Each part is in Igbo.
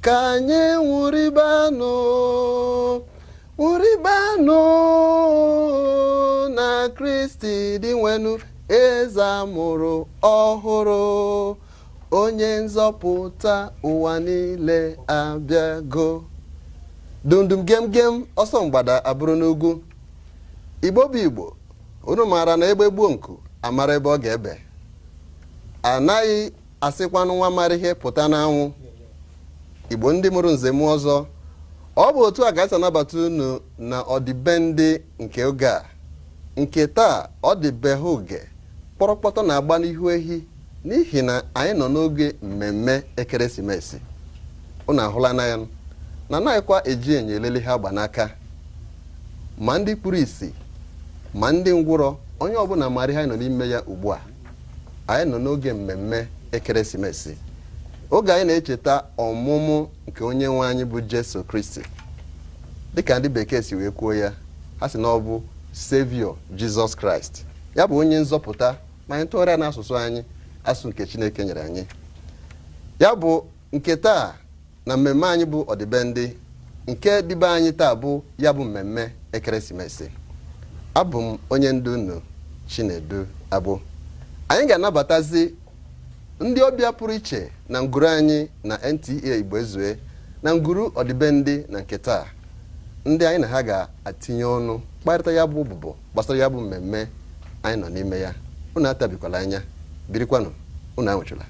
ka anyị nwụrịbanụ na Kristi dị nwenu eze amụrụ ọhụrụ, onye nzọpụta ụwa niile abịago. Dundum gem gem ọsọ mgbada abụrụ n'ugwu. Igbo bụ Igbo, unu maara na egbe gbuo nku amara ebe ọ ga-ebe. Anaghị asịkwanụ nwa mara ihe pụta n'anwụ. Igbo ndị mụrụ nze mụ ọzọ, ọ bụ otu a ga-esi anabata unu na ọdịbendị nke oge a. Nke taa ọ dị beha oge kpọrọkpọtọ na-agba n'ihu ehi n'ihi na anyị nọ n'oge mmemme ekeresimesi. Unu ahụla na ya na anaghịkwa eji enyo elele ha agba n'aka. Ma ndị kpuru isi ma ndị ngwụrọ, onye ọbụla mara ihe anyị nọ n'ime ya ugbu a. Anyị nọ n'oge mmemme ekeresimesi, oge anyị na-echeta ọmụmụ nke onye nwe anyị bụ Jesu Kristi. Dịka ndị bekee si wee kwuo ya, ha sị na ọ bụ Savior Jesus Christ, ya bụ onye nzọpụta ma anyị tụgharịa n'asụsụ anyị, asụ nke Chineke nyere anyị. Ya bụ nke taa na mmemme anyị bụ ọdịbendị, nke dịbe anyị taa bụ ya bụ mmemme ekeresimesi. Abụ m onye ndu unu Chinedu Abụ. Anyị ga-anabatazi ndị ọbịa pụrụ iche na nguru anyị na NTA Igbo Ezue na nguru ọdịbendị na nke taa, ndị anyị na ha ga-atinye ọnụ kparịta ya bụ ụbụbọ gbasara ya bụ mmemme anyị nọ n'ime ya. Unu atabikwala anya, birikwanụ, unu anwụchụla.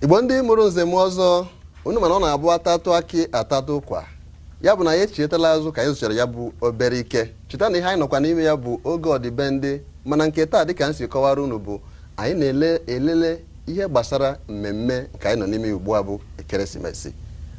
Igbo ndị mụrụ nze mụ ọzọ, unu mana ọ na-abụ atatụ akị atatụ ụkwa. Ya bụ na ya echietala azụ ka anyị zụchara ya bụ obere ike. Cheta na ihe anyị nọkwa n'ime ya bụ oge ọdịbendị, mana nke taa dịka nsi kọwara unu bụ anyị na-elele ihe gbasara mmemme nke anyị nọ n'ime ugbu a bụ ekeresimesi.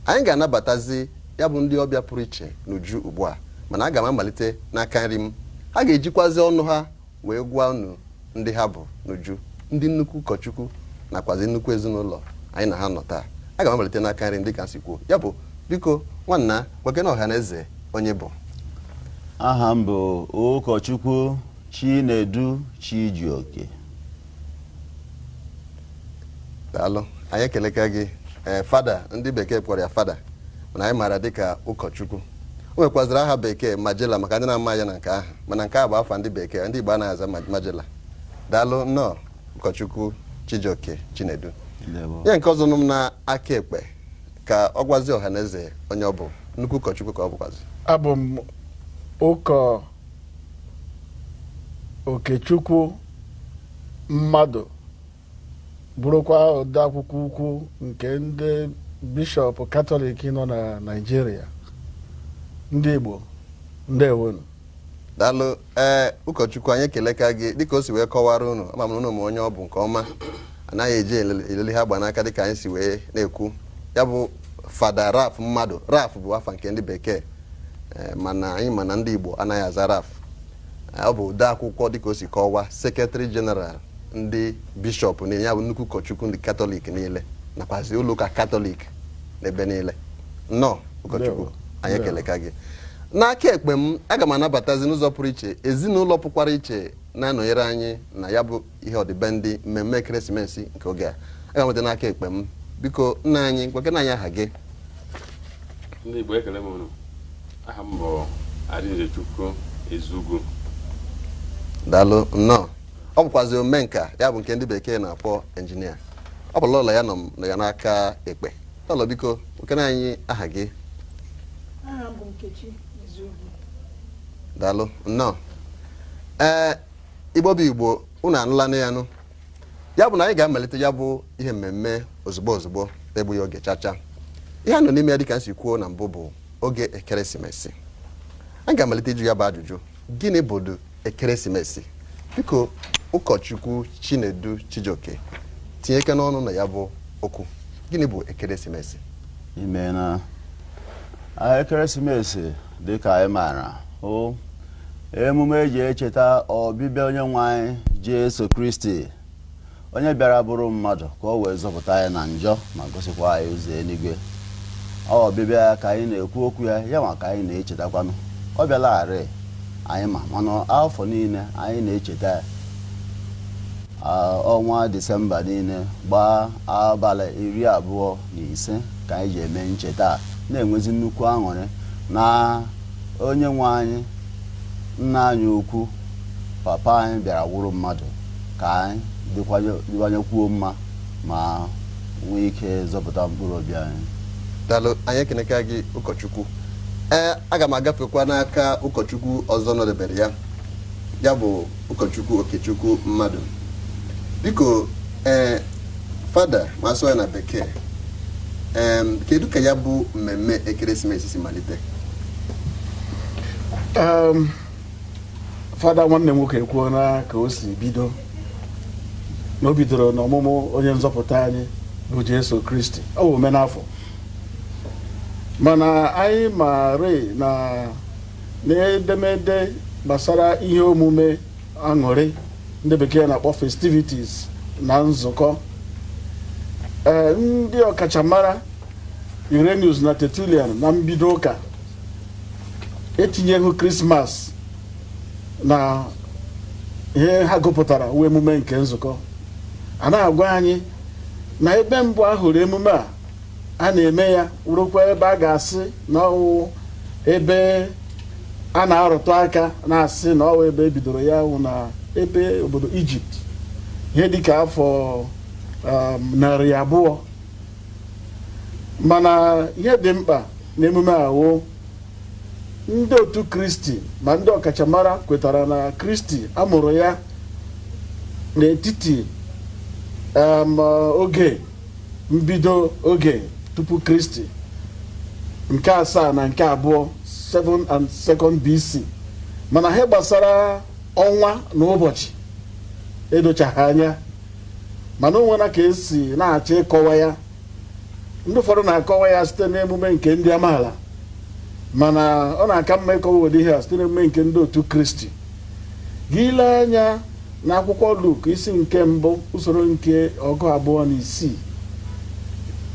Anyị ga-anabatazi ya bụ ndị ọbịa pụrụ iche n'uju ugbu a, mana aga m amalite n'aka nri m. Ha ga-ejikwazi ọnụ ha wee gwa unu ndị ha bụ n'uju, ndị nnukwu ụkọchukwu nakwazi nnukwu ezinụlọ anyị na ha nọ taa. Aga m amalite n'aka nri m dịka nsi kwuo. Ya bụ, biko nwanna gwakena ọha na eze onye bụ. Aha m bụ ụkọchukwu Chinedu Chijioke. Daalụ, anyị ekeleka gị. Fada, ndị bekee kpọrọ ya fada, mana anyị maara dịka ụkọchukwu. O nwekwaziri aha bekee Majela maka ndị na-ama ya na nke ahụ, mana nke a bụ afa ndị bekee, ndị Igbo anaghị aza Majela. Daalụ nnọọ ụkọchukwu Chijioke Chinedu. Ya nke ọzọ nụ m na aka ekpe ka ọ gwazi ọha na eze onye ọ bụ, nnukwu ụkọchukwu ka ọ bụkwazi. Abụ m ụkọ Okechukwu Mmadụ, bụrụkwa odeakwụkwọ ukwu nke ndị bishọp Katọlik nọ na Naịjirịa. Ndị Igbo, ndewonu. Daalụ. Ụkọchukwu, anyị ekeleka gị dịka o si wee kọwara unu. Ama m unu ma onye ọ bụ nke ọma, anaghị eji elele ha gba n'aka dịka anyị si wee na-ekwu. Ya bụ Fada Raf Mmadụ. Raf bụ afa nke ndị bekee, mana anyị mana ndị Igbo anaghị aza Raf. Ọ bụ ode akwụkwọ dịka o si kọwaa, Sekretari Jeneral ndị bishọp niile, ya bụ nnukwu ụkọchukwu ndị Katọlik niile nakwazi ụlọụka Katọlik n'ebe niile. Nnọọ ụkọchukwu, anyị ekeleka gị. N'aka ekpe m, aga m anabatazi n'ụzọ pụrụ iche ezinụlọ pụkwara iche na-anọnyere anyị na ya bụ ihe ọdịbendị mmemme ekeresimesi nke oge a. Aga m nweta n'aka ekpe m. Biko nna anyị, gwakena anyị aha gị. Ndị Igbo ekele m unu. Aha m bụ Adịnjechukwu Ezugwu. Daalụ nnọọ. Ọ bụkwazi omenka, ya bụ nke ndị bekee na-akpọ injinia. Ọ bụ lọlọ ya nọ ya n'aka ekpe. Lọlọ, biko gwakena anyị aha gị. Aha m bụ Nkechi Ezugwu. Daalụ nnọọ. Igbo bụ Igbo, unu anụla na ya nụ. Ya bụ na anyị ga-amalite ya bụ ihe mmemme ozugbo ozugbo egbughị oge chacha. Ihe a nọ n'ime ya dịka nsi kwuo na mbụ bụ oge ekeresimesi. Anyị ga-amalite ịjụ ya bụ ajụjụ: gịnị bụ ekeresimesi? Biko ụkọchukwu Chinedu Chijioke, tinyeke n'ọnụ na ya bụ okwu. Gịnị bụ ekeresimesi? Imena ekeresimesi dịka anyị maara emume eji echeta ọbịbịa onye nwe anyị Jesu Kristi, onye bịara bụrụ mmadụ ka o wee zọpụta anyị na njọ ma gosikwa anyị ụzọ eluigwe. ọbịbịa ka anyị na-ekwu okwu ya nwa ka anyị na-echetakwanụ ọ bịalarị anyị mana afọ niile anyị na-echeta ya ọnwa Disemba niile gbaa abalị 25 ka anyị ji eme ncheta na-enwezi nnukwu aṅụrị na onye nwe anyị nna anyị ukwu papa anyị bịara wụrụ mmadụ ka anyị dịwanyekwuo mma ma nwee ike zọpụta mkpụrụ obi anyị. Daalụ, anyị ekeneka gị ụkọchukwu. Aga m agafekwa n'aka ụkọchukwu ọzọ nọdebere ya bụ ụkọchukwu Okechukwu Mmadụ. Biko fada ma asụ ya na bekee, kedu ka ya bụ mmemme ekeresimesi si malite? Fada nwanne m nwoke ekwuona ka o si bido na o bidoro n'ọmụmụ onye nzọpụta anyị bụ Jesu Kristi. Ọ bụ omenafọ, mana anyị maara na n'edemede gbasara ihe omume aṅụrị ndị bekee na-akpọ festivities na nzukọ, ndị ọkachamara Irenaeus na Tertullian na mbido ụka etinyeghị Krismas na ihe ha gụpụtara uwe emume nke nzukọ. A na-agwa anyị na ebe mbụ ahụrụ emume a na-eme ya wurukwa ebe a ga-asị na ọwụ ebe a na-arụtụ aka na-asị na ọwụ ebe ebidoro ya wụ na ebe obodo Ijipt ihe dịka afọ 200. Mana ihe dị mkpa na emume ahụ ndị otu Kristi ma ndị ọkachamara kwetara na Kristi amụrụ ya n'etiti oge mbido oge tupu Kristi nke 7 na nke 2 7 and 2 BC, mana ihe gbasara ọnwa na ụbọchị edochaghị anya, mana o nwere ka esi na-achọ ịkọwa ya. Ndị ụfọdụ na-akọwa ya site n'emume nke ndị amaala, mana ọ na-aka mma ịkọwa ụdị ihe a site n'emume nke ndị otu Kristi. Gị ile anya na akwụkwọ Luk isi nke 1 usoro nke 26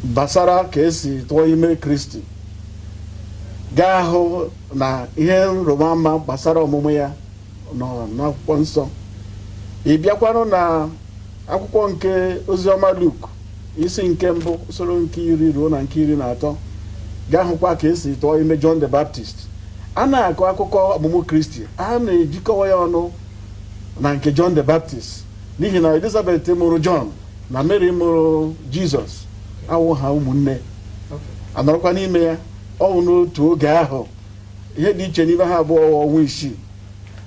gbasara ka esi tụọ ime Kristi, gaa hụ na ihe nrụmama gbasara ọmụmụ ya nọ n'akwụkwọ nsọ. Ị bịakwanụ na akwụkwọ nke oziọma Luk isi nke 1 usoro nke 10 ruo na nke 13, gaa hụkwa ka esi tụọ ime John the Baptist. A na-akọ akụkọ ọmụmụ Kristi, a na-ejikọwa ya ọnụ na nke John the Baptist, n'ihi na Elizabeth mụrụ John na Mary mụrụ Jizọs awụ ha ụmụnne, anọrọkwa n'ime ya ọnwụ n'otu oge ahụ. Ihe dị iche n'ime ha abụọ ọnwa 6.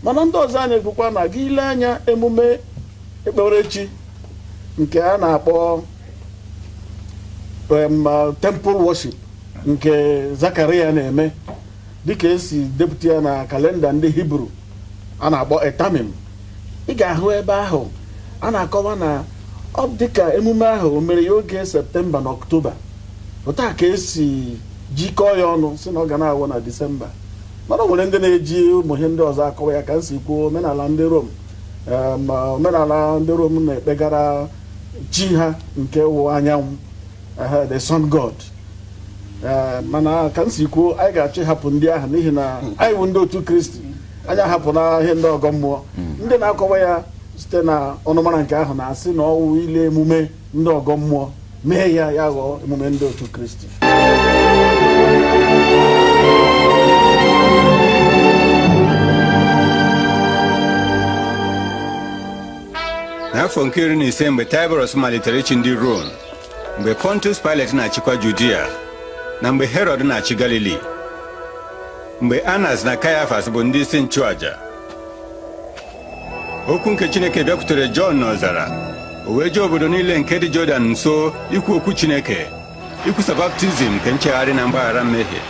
Mana ndị ọzọ a na-ekwukwa na gị ile anya emume ekperechi nke a na-akpọ temple worship nke Zakaria na-eme, dịka esi depụta ya na kalenda ndị Hibru a na-akpọ Etamim. Ị ga-ahụ ebe ahụ a na-akọwa na ọ dịka emume ahụ o mere ya oge Septemba na Ọktoba. Otu ka esi jikọọ ya ọnụ si na ọ ga na-awụ na Disemba. Mana o nwere ndị na-eji ụmụ ihe ndị ọzọ akọwa ya ka nsi kwuo omenala ndị Rom. Ma omenala ndị Rom na-ekpegara chi ha nke wụ anyanwụ, the sun god. Mana ka nsi kwuo anyị ga-achọ ịhapụ ndị ahụ n'ihi na anyị bụ ndị otu Kristi, anyị ahapụ na ihe ndị ọgọ mmụọ. Ndị na-akọwa ya site na ọnụmara nke ahụ na-asị na ọwụ ile emume ndị ọgọ mmụọ, mee ya ya ghọọ emume ndị otu Kristi. N'afọ nke 15 mgbe Tiberius malitere ịchị ndị Rom, mgbe Pontus Pilate na-achịkwa Judea, na mgbe Herod na-achị Galili, mgbe Anas na Caiaphas bụ ndị isi nchụaja, okwu nke Chineke bịakwutere Jọn n'ọzara. O wee jee obodo niile nke dị Jọdan nso ikwu okwu Chineke, ikwusa baptizim nke nchegharị na mgbaghara mmehie.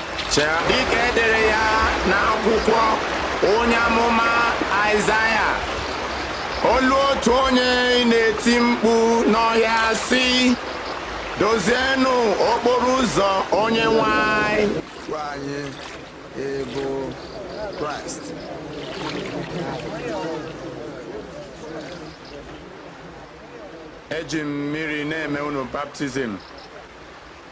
Dịka edere ya n'akwụkwọ onye amụma Aịzaya, olu otu onye na-eti mkpu n'ọhịa sị, dozienụ okporo ụzọ Onyenwe anyị. Anyị bụ Kraịst. Eji m mmiri na-eme unu baptizim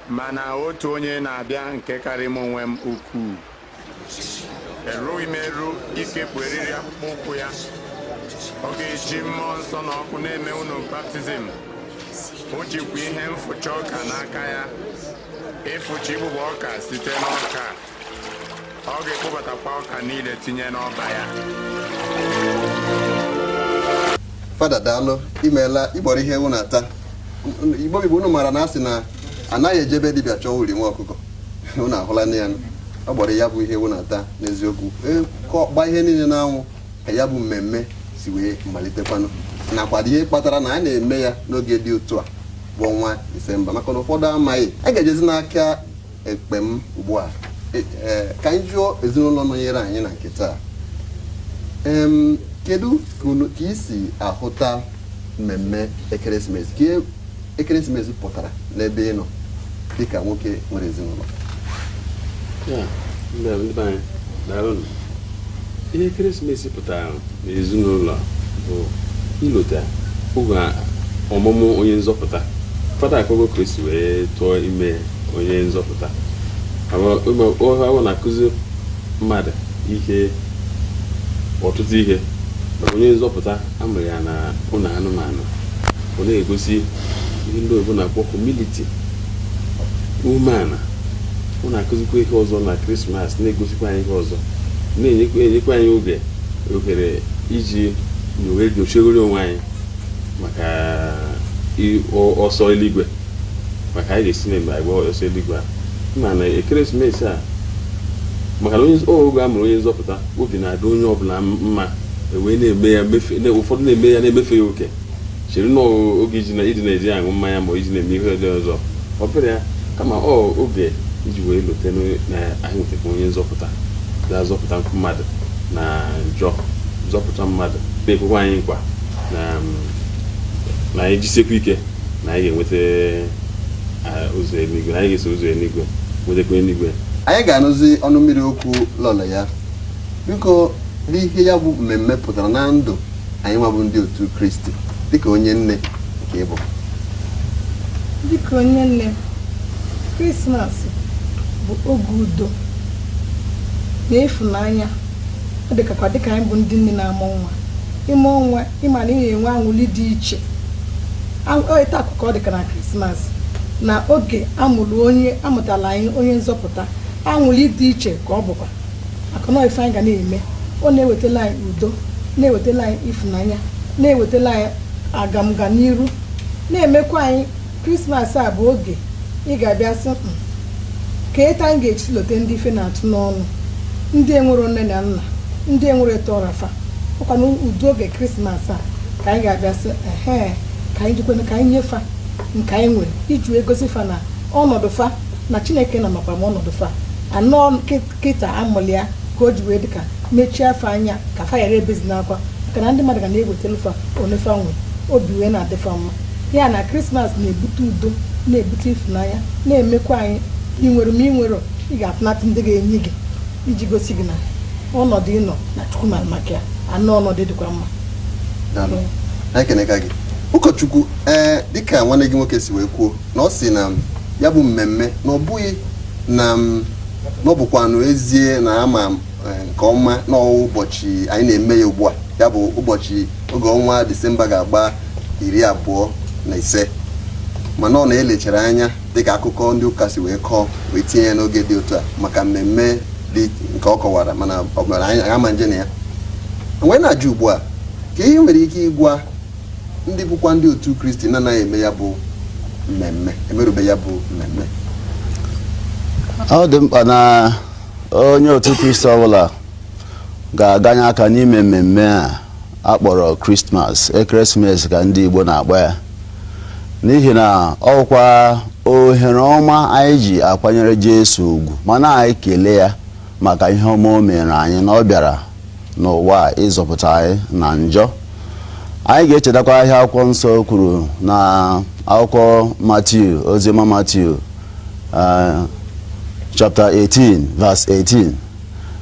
mana otu onye na-abịa nke karịrị m onwe m ukwuu. Erughị m eru ikepụ eriri akpụkpọ ụkwụ ya. Ọ ga-eji mmụọ nsọ na ọkụ na-eme unu baptizim. O jikwa ihe mfụcha ọka n'aka ya ịfụcha igbụba ọka site n'ọka. Ọ ga-ekpobatakwa ọka niile tinye n'ọba ya. Fada daalụ, imeela ịgbọrọ ihe ewu na-ata. Igbo Igbo unu mara na asị na anaghị ejebe dibịa chọọ uri nwa ọkụkọ. Unu ahụla nne ya ọ gbọrọ ya bụ ihe ewu na-ata n'eziokwu. Gba ihe niile n'anwụ ka ya bụ mmemme si wee malitekwanụ. Nakwa ihe kpatara na a na-eme ya n'oge dị otu a bụ ọnwa Disemba maka na ụfọdụ amaghị. A ga-ejezi n'aka ekpem ugbu a ka anyị jụọ ezinụlọ nọnyere anyị na nke taa. Kedu ka isi ahụta mmemme ekeresimesi? Ka ekeresimesi pụtara n'ebe ị nọ dịka nwoke nwere ezinụlọ? Ihe ekeresimesi pụtara n'ezinụlọ bụ ilota oge ọmụmụ onye nzọpụta. Fada akpọgo Kristi wee tụọ ime onye nzọpụta. Ọ na-akụzi mmadụ ihe, ọtụtụ ihe. Onye nzọpụta amụrụ ya na ụlọ anụmanụ. Ọ na-egosi ihe ndị oyibo na-akpọ humility, umeala. Ọ na-akụzikwa ihe ọzọ na Krismas, na-egosikwa anyị ihe ọzọ, na-enyekwa anyị ohere iji nyochegoro onwe anyị maka ọsọ eluigwe, maka anyị ga-esi na agba ọsọ eluigwe a. Mana ekeresimesi a, maka na oge a mụrụ onye nzọpụta, obi na-adị onye ọbụla mma, wee na-eme ya ụfọdụ na-eme ya na-emefe ya oke, chere n'oge iji na-eji aṅụ mmanya ma iji na-eme ihe dị ọzọ. Ọ bụrụ ya kama oge iji wee lote na anyị nwetakwa onye nzọpụta ga-azọpụta mmadụ na njọ, zọpụta mmadụ, na-ekwekwa anyị nkwa na anyị jisekwa ike na anyị ga-enweta ụzọ eluigwe, na anyị ga-eso ụzọ eluigwe, nwetakwa eluigwe. Anyị ga-anụzi ọnụ mmiri okwu lọlọ ya. Biko, n'ihe ya bụ mmemme pụtara na ndụ anyị nwa bụ ndị otu Kristi dịka onye nne nke ịbụ. Dịka onye nne, Krismas bụ oge udo na ịfụnanya. Ọ dịkakwa dịka anyị bụ ndị nne na-amụ nwa. Ime ọnwa ịma na ị na-enwe aṅụrị dị iche. Ịta akụkọ ọ dịka na Krismas na oge amụtala anyị onye nzọpụta, aṅụrị dị iche ka ọ bụkwa maka na ife anyị ga na-eme. Ọ na-ewetala anyị udo, na-ewetala anyị ịfụnanya, na-ewetala anyị agamga n'iru, na-emekwa anyị. Krismas a bụ oge ị ga-abịa sị ka etu anyị ga-echi lote ndị ife na-atụ n'ọnụ, ndị enwere nne na nna, ndị enwere tọrafa. Ọkwa na udo oge Krismas a ka anyị ga-abịa sị ka anyị jikwana ka anyị nyefa nke anyị nwere iji egosi fa na ọnọdụ fa na Chineke na makwa ma ọnọdụ fa anọ kịta amụlị ya ka o ji wee dịka mechie afọ anya ka fa ghara ebezi n'akwa maka na ndị mmadụ ga na-ewetara fa onefa nwe obi wee na-adịfa mma. Ya na Krismas na-ebute udo, na-ebute ịfụnanya, na-emekwa anyị inwere ma inwere ị ga-atụnata ndị ga-enye gị iji gosi gị na ọnọdụ ịnọ na Chukwu mara maka ya, anọ ọnọdụ dịkwa mma. Ekeneka gị ụkọchukwu. Dịka nwanne gị nwoke si wee kwuo na ọ si na ya bụ mmemme na ọ bụghị na ọ bụkwanụ ezie na ama nke ọma n'ụbọchị anyị na-eme ya ugbu a, ya bụ ụbọchị oge ọnwa Disemba ga-agba 25, mana ọ na-elechara anya dịka akụkọ ndị ụka si wee kọọ wee tinye ya n'oge dị otu a maka mmemme dị nke ọ kọwara, mana ọ gwara anyị ama nje na ya. Wee na-ajụ ugbu a ka ihe nwere ike ịgwa ndị bụkwa ndị otu Kristi na-anaghị eme ya bụ mmemme, emerube ya bụ mmemme. Ọ dị mkpa na onye otu Kristi ọbụla ga-aganye aka n'ime mmemme a akpọrọ Krismas, ekeresimesi ka ndị Igbo na-agba ya, n'ihi na ọkwa ohere ọma anyị ji akwanyere Jesu ugwu mana anyị kelee ya maka ihe ọma o mere anyị na ọ bịara n'ụwa ịzọpụta anyị na njọ. Anyị ga-echetakwa ahịa akwụkwọ nsọ kwuru na akwụkwọ Matiu, oziọma Matiu chapter 18 verse 18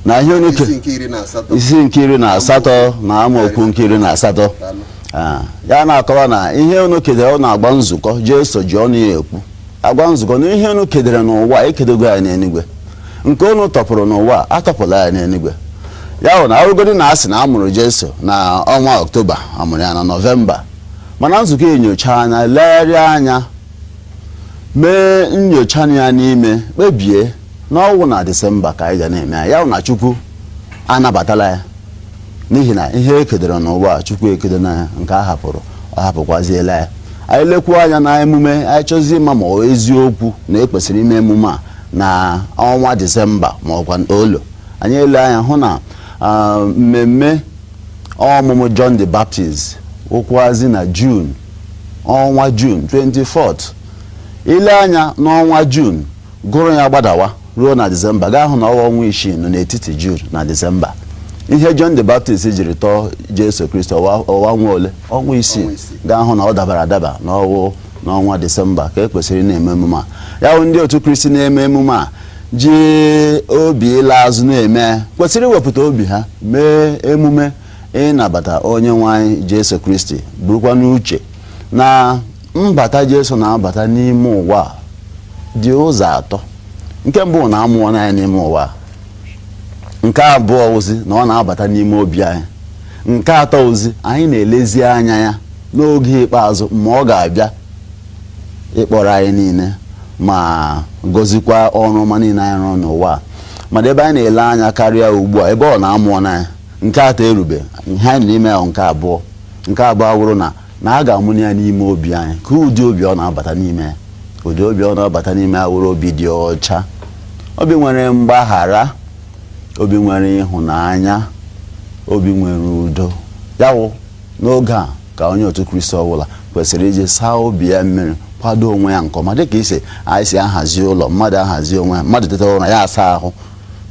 na ihe onye isi nke 18 na amaokwu nke 18 ya na-akọwa na ihe unu kedere ọ na-agba nzukọ Jesu ji ọnụ ya ekwu agwa nzukọ na ihe unu kedere n'ụwa ekedogo ya n'eluigwe, nke unu tọpụrụ n'ụwa atọpụla ya n'eluigwe. Ya bụ na ọrụgodi na asị na amụrụ Jesu na ọnwa Ọktoba, amụrụ ya na Nọvemba, mana nzukọ enyocha anya legharịa anya mee nyocha ya n'ime kpebie n'ọnwụ na Disemba ka anyị ga na-eme ya. Na Chukwu anabatala ya n'ihi na ihe ekedere n'ụwa Chukwu ekedo na ya, nke a hapụrụ ọ hapụkwaziela ya. Anyị lekwuo anya na emume, anyị chọzie ịma ma ọ eziokwu na ekwesịrị ime emume a na ọnwa Disemba ma ọkwa olo. Anyị ele anya hụ na mmemme ọmụmụ John the Baptist ụkwazi na June, ọnwa June 24th. Ile anya n'ọnwa June gụrụ ya gbadawa ruo na Disemba, gaa hụ na ọnwa 6 nọ n'etiti June na Disemba. Ihe John the Baptist jiri tọọ Jesu Kristi ọwa nwa ole, ọnwa 6, gaa hụ na ọ dabara adaba n'ọnwa Disemba ka ekwesịrị na-eme emume a. Ya bụ ndị otu Kristi na-eme emume a ji obi ịla azụ na-eme, kwesịrị iwepụta obi ha mee emume ịnabata onye nwe anyị Jesu Kristi, burukwa n'uche na mbata Jesu na-abata n'ime ụwa dị ụzọ atọ. Nke mbụ na amụọ na ya n'ime ụwa, nke abụọ ozi na ọ na-abata n'ime obi anyị, nke atọ ozi anyị na-elezi anya ya n'oge ikpeazụ ma ọ ga-abịa ịkpọrọ anyị niile ma gọzikwa ọrụ ọma niile anyị rụrụ n'ụwa. Mana ebe anyị na-ele anya karịa ugbu a, ebe ọ na-amụọ na ya, nke atọ erube, ihe anyị n'ime ya nke abụọ wụrụ na a ga-amụnye ya n'ime obi anyị. Ka ụdị obi ọ na-abata n'ime ya, ụdị obi ọ na-abata n'ime ya wụrụ obi dị ọcha, obi nwere mgbaghara, obi nwere ịhụnanya, obi nwere udo. Ya wụ n'oge a ka onye otu Kristi ọbụla kwesịrị iji saa obi ya mmiri, kwado onwe ya nke ọma. Dịka anyị si ahazi ụlọ, mmadụ ahazi onwe ya, mmadụ teta ụra ya asa ahụ,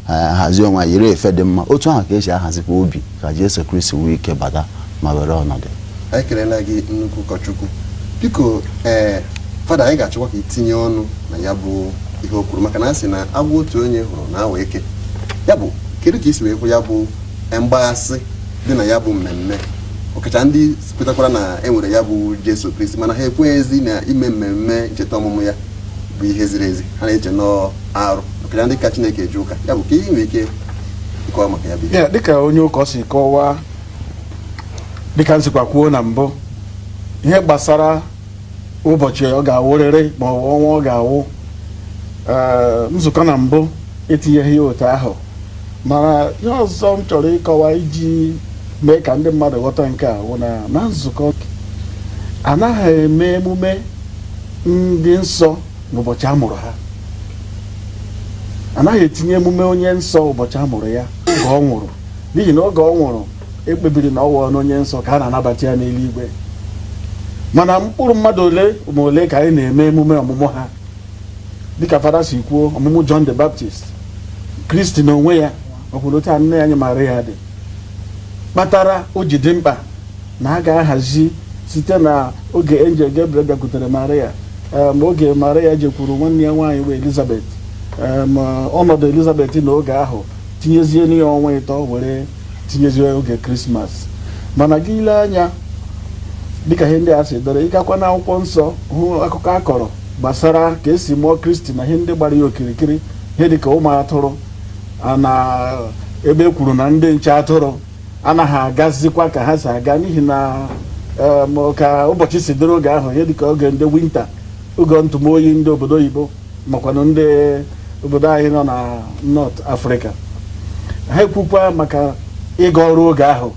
hazie onwe ya, yiri efe dị mma. Otu ahụ ka esi ahazikwa obi ka Jesu Kristi nwee ike bata ma were ọnọdụ. Anyị kelela gị nnukwu ụkọchukwu. Biko fada, anyị ga-achọkwa ka itinye ọnụ na ya bụ ihe o kwuru, maka na a sị na agwụ otu onye hụrụ na awa eke. Ya bụ kedu ka isi wee kwụ ya bụ mgbaghasị dị na ya bụ mmemme, ọkacha ndị kwetakwara na enwere ya bụ Jesu Kristi mana ha ekweghịzi na ime mmemme ncheta ọmụmụ ya bụ ihe ziri ezi, ha na-eche n'arụ, ọkacha ndị ka Chineke eji ụka. Ya bụ ka ihe nwere ike ịkọwa maka ya bụ ihe. Dịka onye ụkọ si kọwaa, dịka nsikwa kwuo na mbụ, ihe gbasara ụbọchị ọ ga-awụrịrị ma ọnwa ọ ga-awụ, nzukọ na mbụ etinyeghị ya otu ahụ. Mana ihe ọzọ m chọrọ ịkọwa iji mee ka ndị mmadụ ghọta nke a wụ na nzukọ anaghị eme emume ndị nsọ n'ụbọchị a mụrụ ha. Anaghị etinye emume onye nsọ ụbọchị a mụrụ ya oge ọ nwụrụ, n'ihi na oge ọ nwụrụ ekpebiri na ọ wụọ n'onye nsọ ka a na-anabata ya n'eluigwe. Mana mkpụrụ mmadụ ole ma ole ka anyị na-eme emume ọmụmụ ha. Dịka fada si kwuo, ọmụmụ John the Baptist, Kristi na onwe ya ọkwụrụ otu a nne anyị Maria dị, kpatara o ji dị mkpa na a ga-ahazi site na oge Angel Gabriel bịakwutere Maria, ma oge Maria jekwuru nwanne ya nwaanyị bụ Elizabeth, ma ọnọdụ Elizabeth n'oge ahụ tinyezie n'ihe ọnwa ịtọ were tinyezie oge Krismas. Mana gị ile anya dịka ihe ndị a si dere, ịgakwa na akwụkwọ nsọ hụ akụkọ akọrọ gbasara ka esi mụọ Kristi na ihe ndị gbara ya okirikiri, ihe dịka ụmụ atụrụ na ebe e kwuru na ndị nche atụrụ anaghị agazikwa ka ha si aga, n'ihi na ka ụbọchị si dịrị oge ahụ, ihe dịka oge ndị winta, oge ntụmoyi ndị obodo oyibo makwanụ ndị obodo anyị nọ na North Africa. Ha ekwukwa maka ịga ọrụ oge ahụ.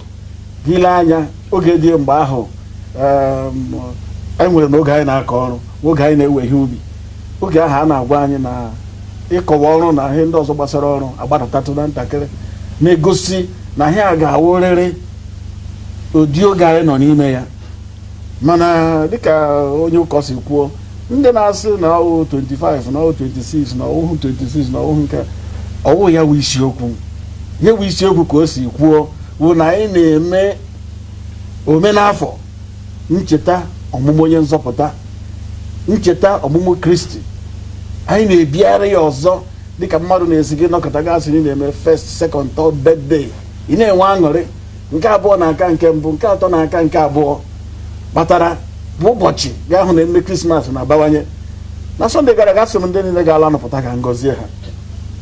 Gile anya oge dị mgbe ahụ, enwere na oge anyị na-akọ ọrụ, oge anyị na-ewe ihe ubi. Oge ahụ a na-agwa anyị na ịkọwa ọrụ na ihe ndị ọzọ gbasara ọrụ agbadatatụ na ntakịrị, na-egosi na ihe a ga-awụrịrị ụdị oge anyị nọ n'ime ya. Mana dịka onye ụkọ si kwuo, ndị na-asị na ọwụ 25 na ọwụ 26 na ọwụ 26 na ọwụ nke ọwụ ya wụ isiokwu. Ihe wụ isiokwu ka o si kwuo bụ na anyị na-eme omenafọ ncheta ọmụmụ onye nzọpụta, ncheta ọmụmụ Kristi. Anyị na-ebiara ya ọzọ dịka mmadụ na-esi gị nọkọta gasị na-eme first, second, third birthday, ị na-enwe aṅụrị. Nke abụọ na-aka nke mbụ, nke atọ na-aka nke abụọ, kpatara bụ ụbọchị ga-ahụ na emume Krismas na-abawanye. na Sọnde gara aga sị m ndị niile ga-ala nọpụta ka ngọzie ha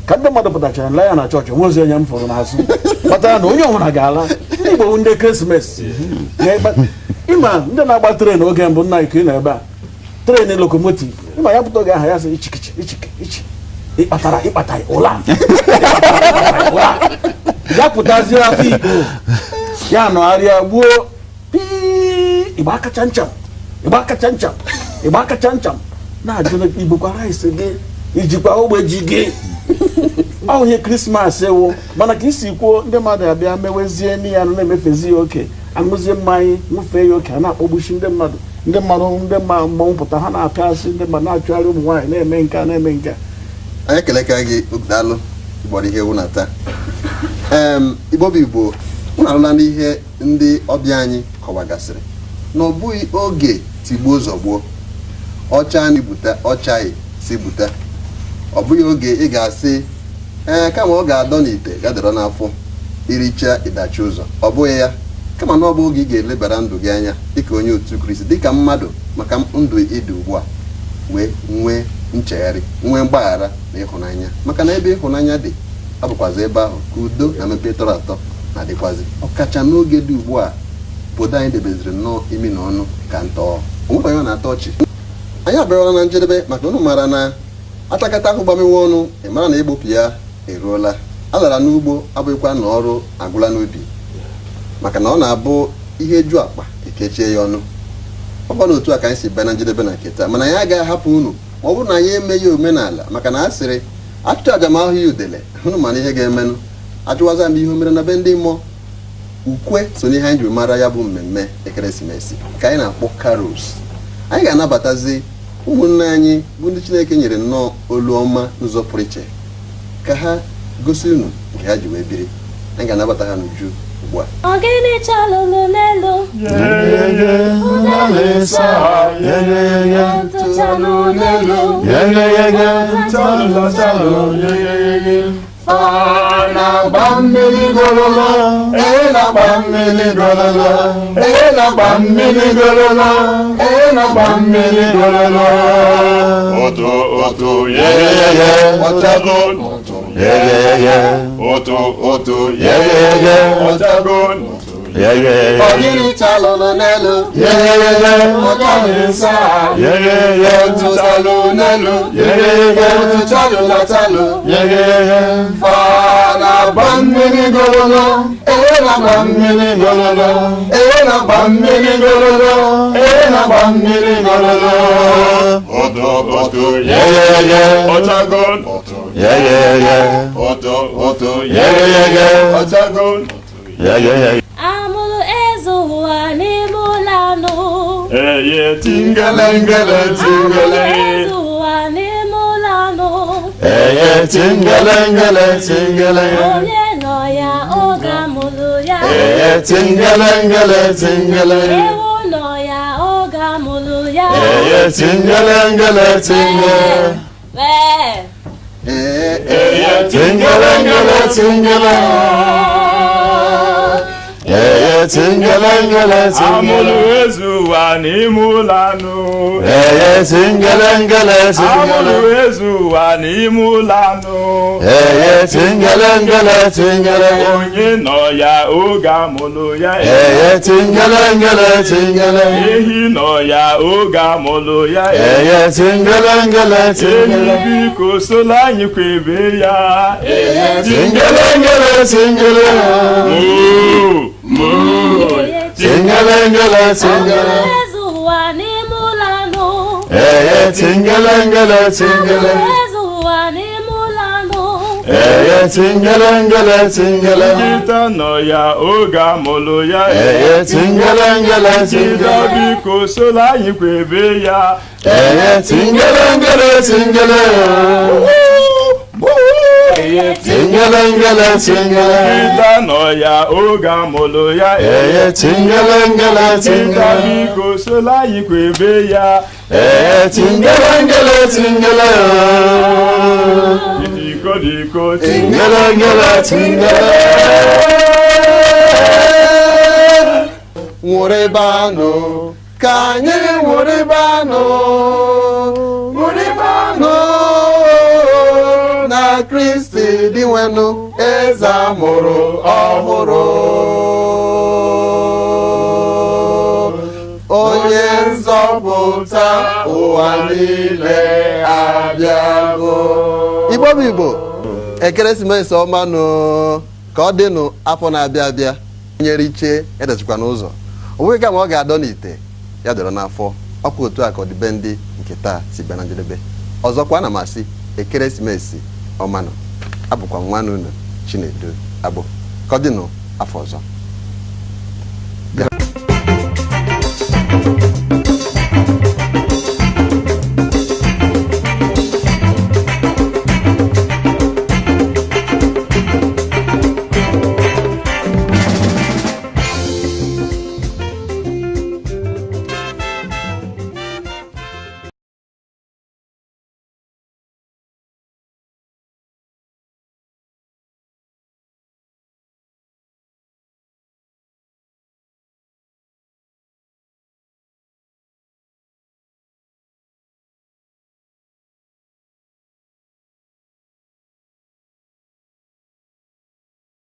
ka ndị mmadụ pụtachara nla ya na chọọchị nwezi onye m fụrụ n'azụ kpatara na onye ọbụla ga-ala Igbo ndị ekeresimesi ịma ndị na-agba tren oge mbụ nna ike na ebe a tren lokomotiv ịma ya pụta oge aha ya sị ichikichi ichi ịkpata ụla ya pụtazie afọ Igbo ya nọgharịa gbuo Igbo akacha ncham na-ajụ Igbo kwara isi gị ijikwa ogbe ji gị ọ ihe Krismas ewu mana ka isi kwuo ndị mmadụ abịa mewezie n'ihe ya na-emefezi ya oke aṅụzie mmanya ṅụfee ya oke a na-akpọgbuchi ndị mmadụ mmọnwụ pụta ha na-apịasị ndị mmadụ na-achụgharị ụmụ nwaanyị na-eme nke anyị keleka gị daalụ Igbo ihe ewu na taa Igbo bụ Igbo unu arụla n'ihe ndị ọbịa anyị kọwagasịrị na ọ bụghị oge tigbuo zọgbuo ọcha anyị bute ọchaghị si bute ọ bụghị oge ị ga-asị kama ọ ga-adọ n'ite gadọrọ n'afọ iricha ịdachi ụzọ ọ bụghị ya kama na ọ bụ oge ị ga-elebara ndụ gị anya dịka onye otu Kristi dịka mmadụ maka ndụ ịdị ugbu a wee nwee nchegharị nwee mgbaghara na ịhụnanya maka na ebe ịhụnanya dị ọ bụkwazi ebe ahụ ka udo na mmepe tọrọ atọ na-adịkwazi ọkacha n'oge dị ugbu a obodo anyị debeziri nnọọ imi na ọnụ ka ntọọ onwekwa ya na-atọ ọchị anyị abịara na njedebe maka unu mara na atakata ahụ gbamewe ọnụ ị mara na igbopụ ya eruola a lara n'ugbo abụghịkwa na ọrụ agwụla n'obi maka na ọ na-abụ ihe ju akpa ekechie ya ọnụ ọ bụ na otu a ka anyị si bịa na njedebe na nketa mana anyị agaghị ahapụ unu ma ọ bụrụ na anyị emeghị omenala maka na a sịrị achụcha aja ma ahụ ya udele unu mana ihe ga-emenụ ajụwaza m ihe omere na be ndị mmụọ ukwe so n'ihe anyị jiri mara ya bụ mmemme ekeresimesi ka anyị na-akpọ carols anyị ga-anabatazi ụmụnne anyị bụ ndị Chineke nyere nnọọ olu ọma n'ụzọ pụrụ iche ka ha gosi unu nke ha ji wee biri anyị ga-anabata ha n'uju ugbu a Ogene chalolo lelo na bambili gololo na bambili gololo na bambili gololo na bambili gololo oto ye otagon oto ye otagon Ogini chalolo nelo Ogini sa Otu chalo nelo Otu chalo la chalo Fana bambini gololo na bambini gololo na bambini gololo na bambini gololo Oto ye Otagon Oto ye Otagon Amulu ezu animulano Tingalangala tingale ezu animulano Tingalangala tingale Onye no ya ogamulu ya Tingalangala tingale Ewu no ya ogamulu ya Tingalangala tingale Tingalangala tingale Tingalangala amulu ezu animulano tingalangala amulu ezu animulano tingalangala tingale onye no ya ogamulu ya tingalangala tingale ehi no ya ogamulu ya tingalangala tingale biko sola anyị kwebe ya tingalangala tingale tingalangala tingale ezu animulano tingalangala tingale ezu animulano tingalangala tingale kita no ya ogamulu ya tingalangala tingale biko sola anyị kwebe ya tingalangala tingale tingalangala tingale kita no ya ogamulu ya tingalangala tingale biko sola anyị kwebe ya tingalangala tingale diko tingalangala tingale nwụrịbanụ ka anyị nwụrịbanụ nwụrịbanụ nwenu eze amụrụ ọhụrụ, onye nzọpụta ụwa niile abịago. Igbo bụ Igbo, ekeresimesi ọma nụ, ka ọ dịnụ afọ na-abịa abịa. Nyere iche edechikwa n'ụzọ, ọ bụghị kama ọ ga-adọ n'ite ya dọrọ n'afọ. Ọkwa otu a ka ọdịbe ndị nke taa si bịa na njedebe. Ọzọkwa ana m asị ekeresimesi ọma nụ. Abụkwa nwanne unu Chinedu Agbo, ka ọ dịnụ afọ ọzọ.